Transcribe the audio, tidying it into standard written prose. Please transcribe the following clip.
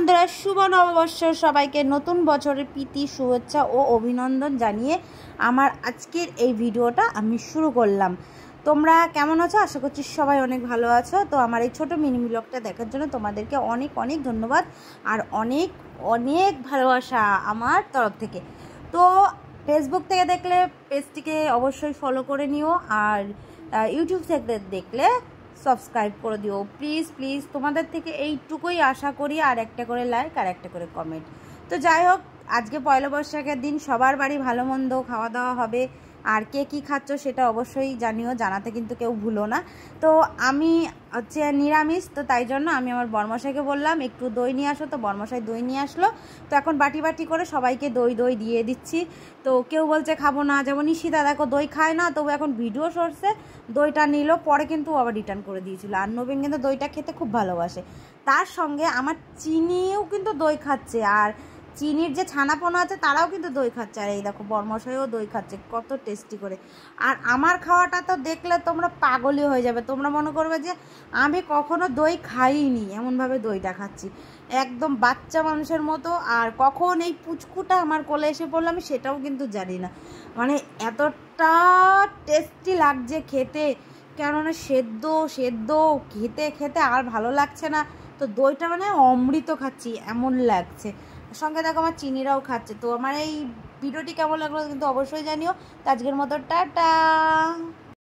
বন্ধুরা, শুভ নববর্ষ। সবাইকে নতুন বছরের প্রীতি, শুভেচ্ছা ও অভিনন্দন জানিয়ে আমার আজকের এই ভিডিওটা আমি শুরু করলাম। তোমরা কেমন আছো? আশা করছি সবাই অনেক ভালো আছো। তো আমার এই ছোটো মিনি ব্লগটা দেখার জন্য তোমাদেরকে অনেক অনেক ধন্যবাদ আর অনেক অনেক ভালোবাসা আমার তরফ থেকে। তো ফেসবুক থেকে দেখলে পেজটিকে অবশ্যই ফলো করে নিও, আর ইউটিউব থেকে দেখলে সাবস্ক্রাইব করে দিও প্লিজ প্লিজ। তোমাদের থেকে এইটুকুই আশা করি, আর একটা করে লাইক আর একটা করে কমেন্ট। তো যাই হোক, আজকে পয়লা বৈশাখের দিন সবার বাড়ি ভালো মন্দ খাওয়া দাওয়া হবে, আর কে কী খাচ্ছ সেটা অবশ্যই জানিও, জানাতে কিন্তু কেউ ভুলো না। তো আমি হচ্ছে নিরামিষ, তো তাই জন্য আমি আমার বরমশাইকে বললাম একটু দই নিয়ে আসো, তো বরমশাই দই নিয়ে আসলো। তো এখন বাটি বাটি করে সবাইকে দই দই দিয়ে দিচ্ছি। তো কেউ বলছে খাবো না, যেমন ঈশিতা দেখো দই খায় না, তবু এখন ভিডিও সরছে দইটা নিল, পরে কিন্তু আবার রিটার্ন করে দিয়েছিল। আর নবীন কিন্তু দইটা খেতে খুব ভালোবাসে, তার সঙ্গে আমার চিনিও কিন্তু দই খাচ্ছে, আর চিনির যে ছানাপোনা আছে তারাও কিন্তু দই খাচ্ছে। আর এই দেখো বরমশাইও দই খাচ্ছে, কত টেস্টি করে। আর আমার খাওয়াটা তো দেখলে তোমরা পাগলই হয়ে যাবে, তোমরা মনে করবে যে আমি কখনো দই খাইনি, এমনভাবে দইটা খাচ্ছি একদম বাচ্চা মানুষের মতো। আর কখন এই পুচকুটা আমার কোলে এসে পড়লো আমি সেটাও কিন্তু জানি না, মানে এতটা টেস্টি লাগছে খেতে। কেননা সেদ্ধ সেদ্ধ খেতে খেতে আর ভালো লাগছে না, তো দইটা মানে অমৃত খাচ্ছি এমন লাগছে। সঙ্গে দেখো আমার চিনিরাও খাচ্ছে। তো আমার এই ভিডিওটি কেমন লাগলো কিন্তু অবশ্যই জানিও। তো আজকের মতো টাটা।